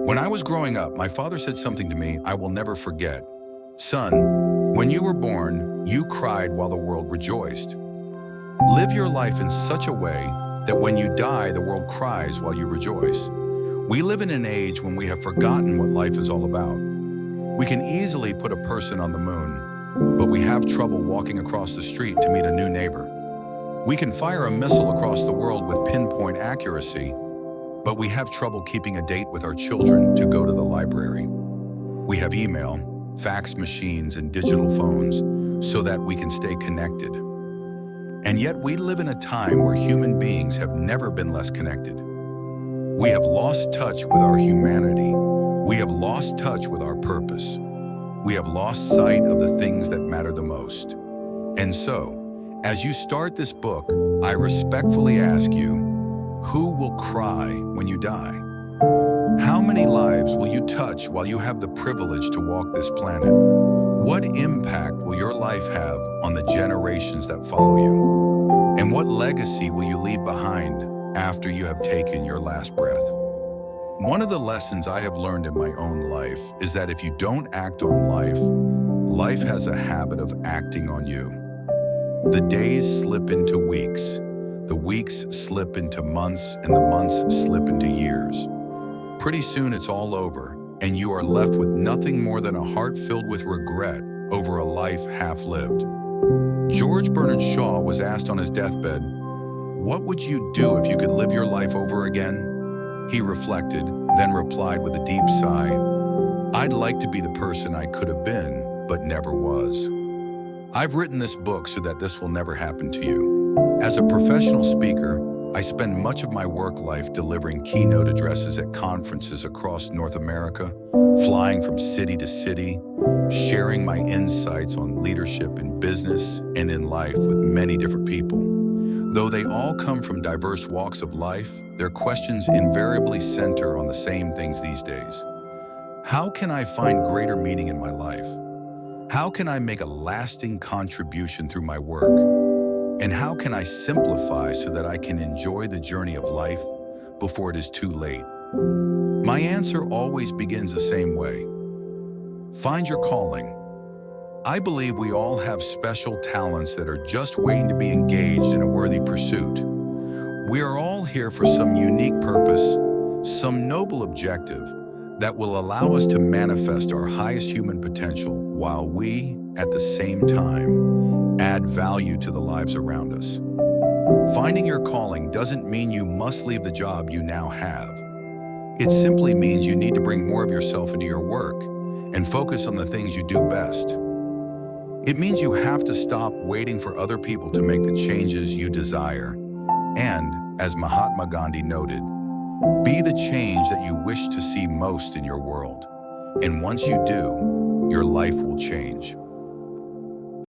When I was growing up, my father said something to me I will never forget. Son, when you were born, you cried while the world rejoiced. Live your life in such a way that when you die, the world cries while you rejoice. We live in an age when we have forgotten what life is all about. We can easily put a person on the moon, but we have trouble walking across the street to meet a new neighbor. We can fire a missile across the world with pinpoint accuracy, but we have trouble keeping a date with our children to go to the library. We have email, fax machines, and digital phones so that we can stay connected. And yet we live in a time where human beings have never been less connected. We have lost touch with our humanity. We have lost touch with our purpose. We have lost sight of the things that matter the most. And so, as you start this book, I respectfully ask you, who will cry when you die? How many lives will you touch while you have the privilege to walk this planet? What impact will your life have on the generations that follow you? And what legacy will you leave behind after you have taken your last breath? One of the lessons I have learned in my own life is that if you don't act on life, life has a habit of acting on you. The days slip into weeks, the weeks slip into months, and the months slip into years. Pretty soon it's all over, and you are left with nothing more than a heart filled with regret over a life half lived. George Bernard Shaw was asked on his deathbed, "What would you do if you could live your life over again?" He reflected, then replied with a deep sigh, "I'd like to be the person I could have been, but never was." I've written this book so that this will never happen to you. As a professional speaker, I spend much of my work life delivering keynote addresses at conferences across North America, flying from city to city, sharing my insights on leadership in business and in life with many different people. Though they all come from diverse walks of life, their questions invariably center on the same things these days. How can I find greater meaning in my life? How can I make a lasting contribution through my work? And how can I simplify so that I can enjoy the journey of life before it is too late? My answer always begins the same way. Find your calling. I believe we all have special talents that are just waiting to be engaged in a worthy pursuit. We are all here for some unique purpose, some noble objective that will allow us to manifest our highest human potential while we, at the same time, add value to the lives around us. Finding your calling doesn't mean you must leave the job you now have. It simply means you need to bring more of yourself into your work and focus on the things you do best. It means you have to stop waiting for other people to make the changes you desire. And, as Mahatma Gandhi noted, be the change that you wish to see most in your world. And once you do, your life will change.